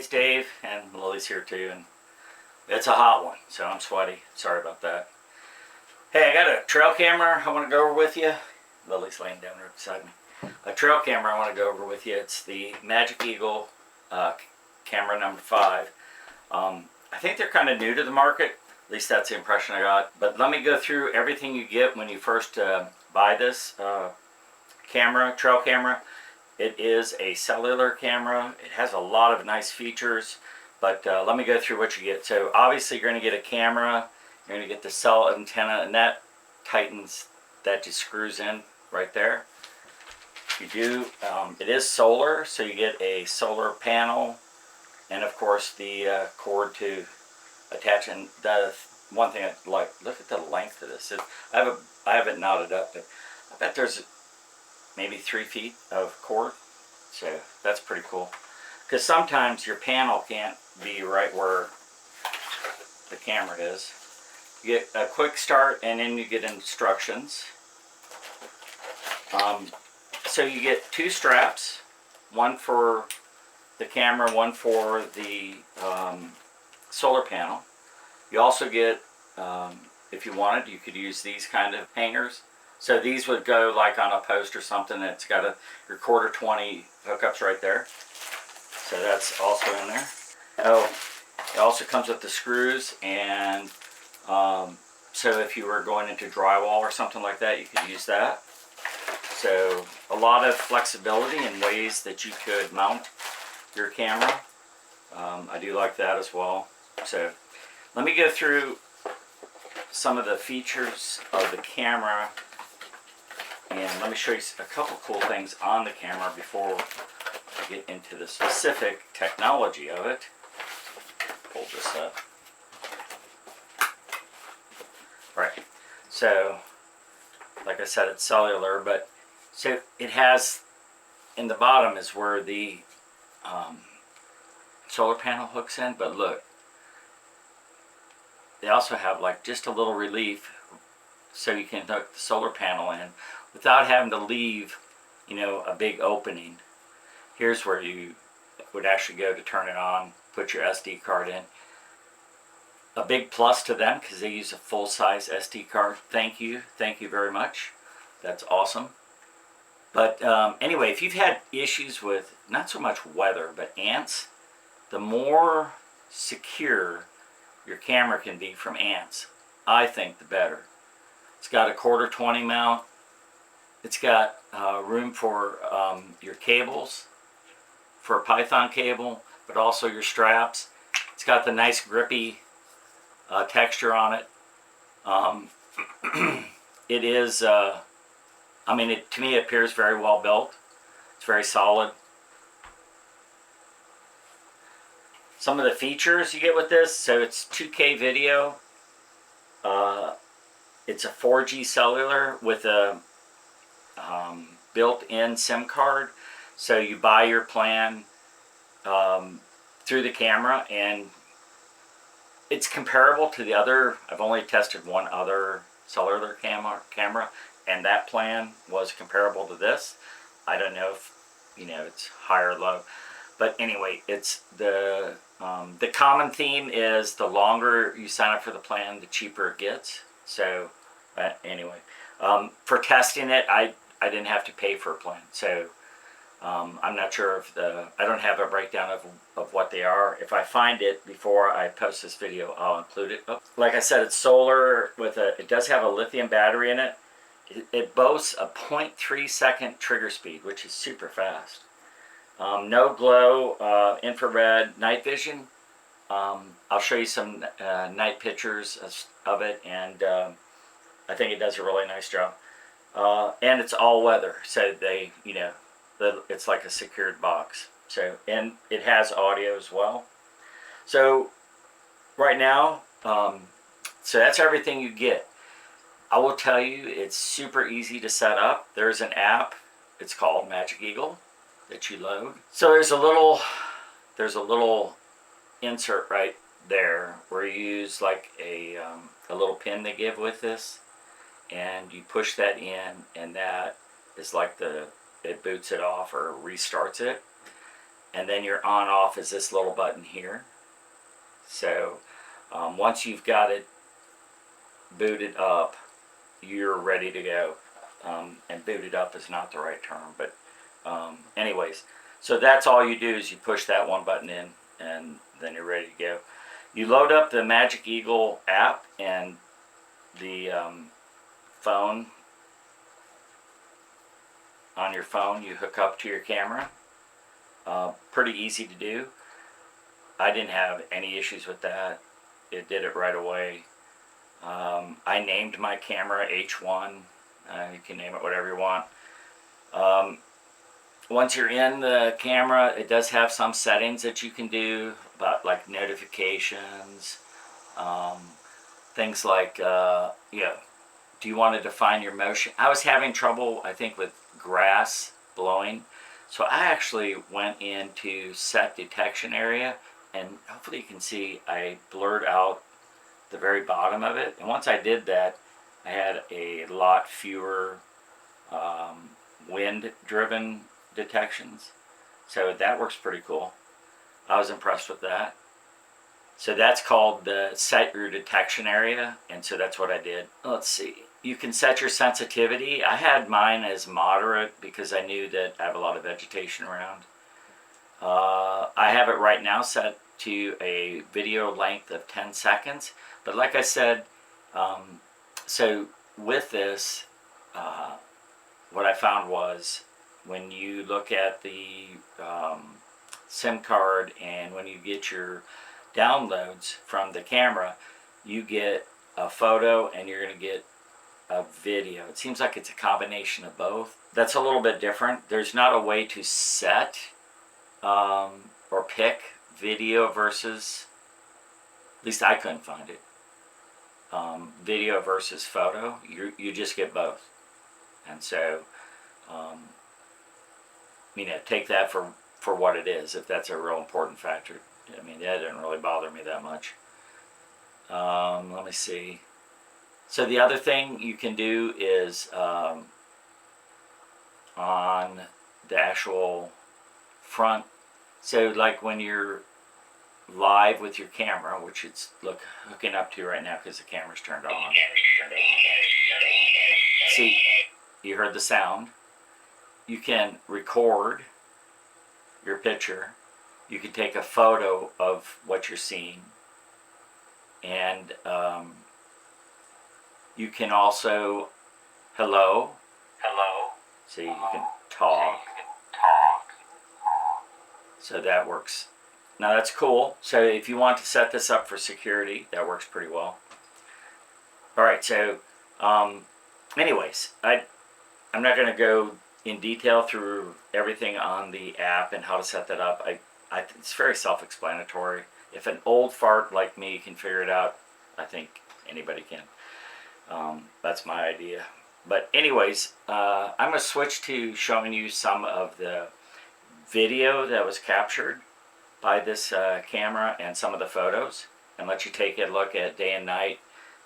it's Dave, and Lily's here too, and it's a hot one, so I'm sweaty. Sorry about that. Hey, I got a trail camera I want to go over with you. Lily's laying down there beside me. A trail camera I want to go over with you. It's the magiceagle camera number 5. I think they're kind of new to the market. At least that's the impression I got. But let me go through everything you get when you first buy this camera, trail camera. It is a cellular camera. It has a lot of nice features, but let me go through what you get. So obviously you're going to get a camera, you're going to get the cell antenna, and that tightens, that just screws in right there. You do, it is solar, so you get a solar panel, and of course the cord to attach. And the one thing I like, look at the length of this. I have it knotted up, but I bet there's maybe 3 feet of cord, so that's pretty cool. Because sometimes your panel can't be right where the camera is. You get a quick start, and then you get instructions. So you get 2 straps, one for the camera, one for the solar panel. You also get, if you wanted, you could use these kind of hangers. So these would go like on a post or something that's got your quarter 20 hookups right there. So that's also in there. Oh, it also comes with the screws, and so if you were going into drywall or something like that, you could use that. So a lot of flexibility in ways that you could mount your camera. I do like that as well. So let me go through some of the features of the camera. And let me show you a couple cool things on the camera before I get into the specific technology of it. Pull this up. Right. So, like I said, it's cellular, but so it has, in the bottom is where the solar panel hooks in, but look, they also have like just a little relief so you can hook the solar panel in without having to leave, you know, a big opening. Here's where you would actually go to turn it on, put your SD card in. A big plus to them, because they use a full-size SD card. Thank you very much. That's awesome. But anyway, if you've had issues with not so much weather, but ants, the more secure your camera can be from ants, I think the better. It's got a quarter 20 mount. It's got room for your cables, for a Python cable, but also your straps. It's got the nice grippy texture on it. It is, I mean, to me it appears very well built. It's very solid. Some of the features you get with this, so it's 2K video. It's a 4G cellular with a built-in SIM card. So you buy your plan through the camera, and it's comparable to the other. I've only tested one other cellular camera, and that plan was comparable to this. I don't know if, you know, it's high or low, but anyway, it's the common theme is the longer you sign up for the plan, the cheaper it gets. So anyway, for testing it, I didn't have to pay for a plan, so I'm not sure if I don't have a breakdown of what they are. If I find it before I post this video, I'll include it. Like I said, it's solar with it does have a lithium battery in it. It boasts a 0.3 second trigger speed, which is super fast. No glow, infrared, night vision. I'll show you some night pictures of it, and I think it does a really nice job. And it's all weather, so they, you know, it's like a secured box. So, and it has audio as well. So right now, so that's everything you get. I will tell you, it's super easy to set up. There's an app, it's called magiceagle, that you load. So there's a little insert right there where you use like a little pin they give with this, and you push that in, and that is like it boots it off or restarts it. and then your on off is this little button here. So once you've got it booted up, you're ready to go. And booted up is not the right term, but anyways, so that's all you do is you push that one button in, and then you're ready to go. You load up the magiceagle app and the phone. On your phone, you hook up to your camera. Pretty easy to do. I didn't have any issues with that. It did it right away. I named my camera H1. You can name it whatever you want. Once you're in the camera, it does have some settings that you can do about like notifications, things like do you want to define your motion? I was having trouble, I think, with grass blowing, so I actually went into set detection area, and hopefully you can see I blurred out the very bottom of it. And once I did that, I had a lot fewer wind driven detections, so that works pretty cool. I was impressed with that. So that's called the set your detection area, and so that's what I did. Let's see, you can set your sensitivity. I had mine as moderate because I knew that I have a lot of vegetation around. I have it right now set to a video length of 10 seconds, but like I said, so with this, what I found was when you look at the SIM card and when you get your downloads from the camera, you get a photo and you're going to get a video. It seems like it's a combination of both. That's a little bit different. There's not a way to set or pick video versus, at least I couldn't find it, video versus photo. You just get both. And so take that for what it is, if that's a real important factor. I mean, that didn't really bother me that much. Let me see. So the other thing you can do is on the actual front. So like when you're live with your camera, which it's hooking up to right now because the camera's turned on. See, you heard the sound. You can record your picture. You can take a photo of what you're seeing, and you can also hello. See, you can talk. So that works. Now that's cool. So if you want to set this up for security, that works pretty well. All right. So, anyways, I'm not going to go in detail through everything on the app and how to set that up. It's very self-explanatory. If an old fart like me can figure it out, I think anybody can. That's my idea. But anyways, I'm going to switch to showing you some of the video that was captured by this camera and some of the photos, and let you take a look at day and night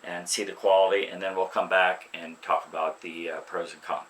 and see the quality, and then we'll come back and talk about the pros and cons.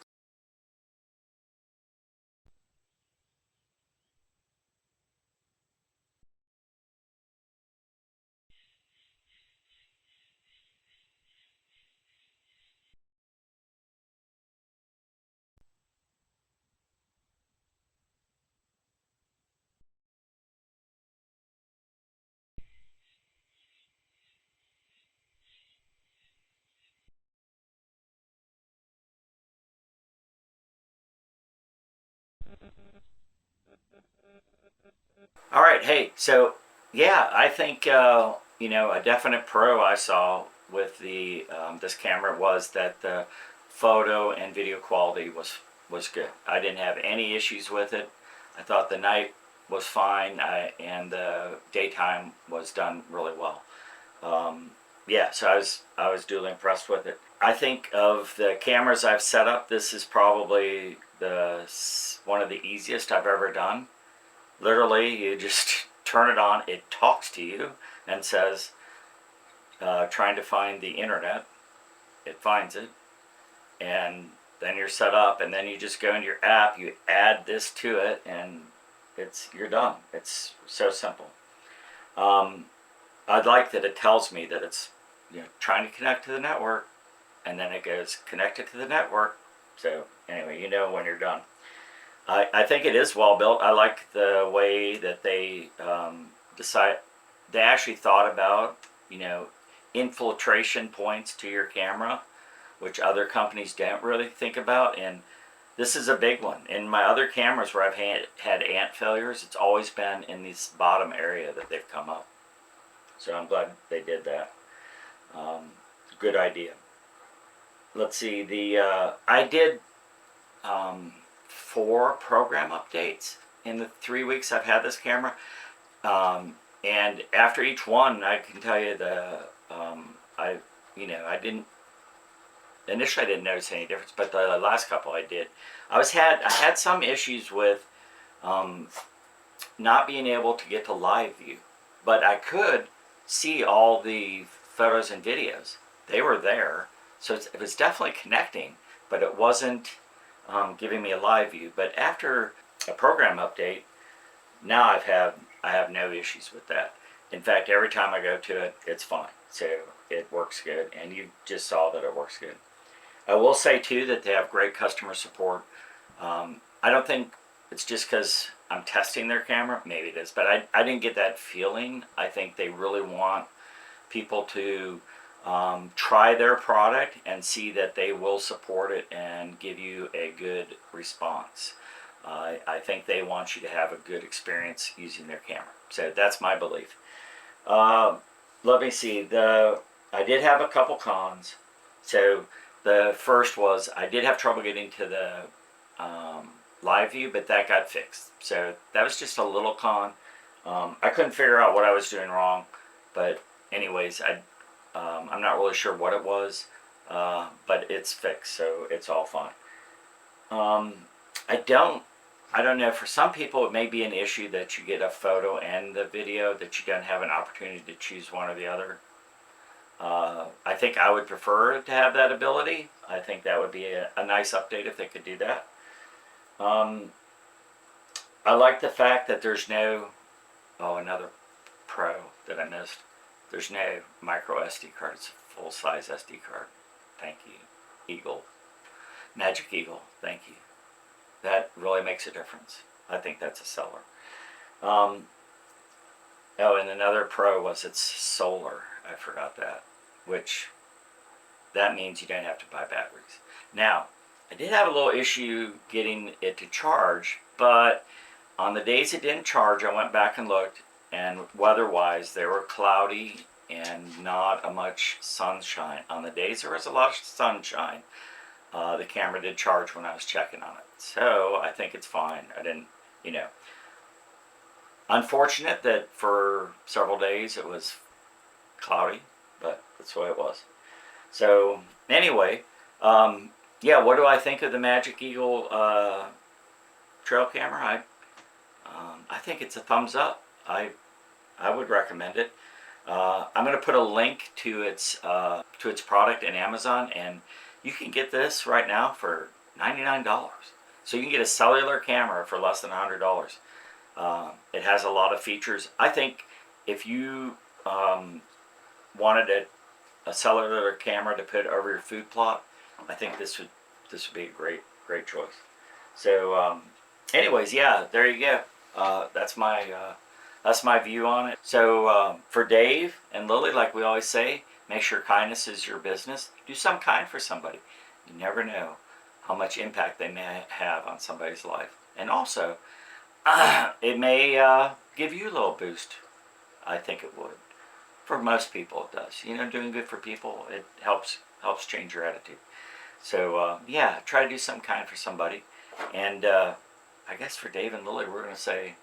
All right, hey, so yeah, I think a definite pro I saw with the this camera was that the photo and video quality was good. I didn't have any issues with it. I thought the night was fine, and the daytime was done really well. Yeah, so I was duly impressed with it. I think of the cameras I've set up, this is probably one of the easiest I've ever done. Literally, you just turn it on, it talks to you and says, trying to find the internet. It finds it, and then you're set up, and then you just go into your app, you add this to it, and you're done. It's so simple. Um, I'd like that it tells me that it's, trying to connect to the network, and then it goes connected to the network. So anyway, when you're done. I think it is well built. I like the way that they they actually thought about, infiltration points to your camera, which other companies don't really think about. And this is a big one. In my other cameras where I've had ant failures, it's always been in this bottom area that they've come up. So I'm glad they did that. Good idea. Let's see. I did 4 program updates in the 3 weeks I've had this camera. And after each one, I can tell you I didn't initially, I didn't notice any difference, but the last couple I did. I had some issues with not being able to get to live view, but I could see all the photos and videos. They were there, so it was definitely connecting, but it wasn't giving me a live view. But after a program update, now I have no issues with that. In fact, every time I go to it, it's fine. So it works good, and you just saw that it works good. I will say too that they have great customer support. I don't think it's just because I'm testing their camera. Maybe it is, but I didn't get that feeling. I think they really want people to try their product and see that they will support it and give you a good response. I think they want you to have a good experience using their camera. So that's my belief. Let me see. I did have a couple cons. So the first was I did have trouble getting to the live view, but that got fixed. So that was just a little con. I couldn't figure out what I was doing wrong, but anyways, I'm not really sure what it was, but it's fixed, so it's all fine. I don't know. For some people, it may be an issue that you get a photo and the video, that you don't have an opportunity to choose one or the other. I think I would prefer to have that ability. I think that would be a nice update if they could do that. I like the fact that there's no, another pro that I missed. There's no micro SD card. It's a full-size SD card. Thank you, magiceagle. Thank you. That really makes a difference. I think that's a seller. And another pro was it's solar. I forgot that, which that means you don't have to buy batteries. Now, I did have a little issue getting it to charge, but on the days it didn't charge, I went back and looked, and weather-wise, they were cloudy and not a much sunshine. On the days there was a lot of sunshine, the camera did charge when I was checking on it. So I think it's fine. I didn't, unfortunate that for several days it was cloudy, but that's the way it was. So anyway, what do I think of the magiceagle trail camera? I think it's a thumbs up. I would recommend it. I'm going to put a link to its product in Amazon, and you can get this right now for $99. So you can get a cellular camera for less than $100. It has a lot of features. I think if you wanted a cellular camera to put over your food plot, I think this would be a great choice. So anyways, yeah, there you go. That's my view on it. So for Dave and Lily, like we always say, make sure kindness is your business. Do some kind for somebody. You never know how much impact they may have on somebody's life. And also, it may give you a little boost. I think it would. For most people, it does. Doing good for people, it helps change your attitude. So try to do something kind for somebody. And I guess for Dave and Lily, we're going to say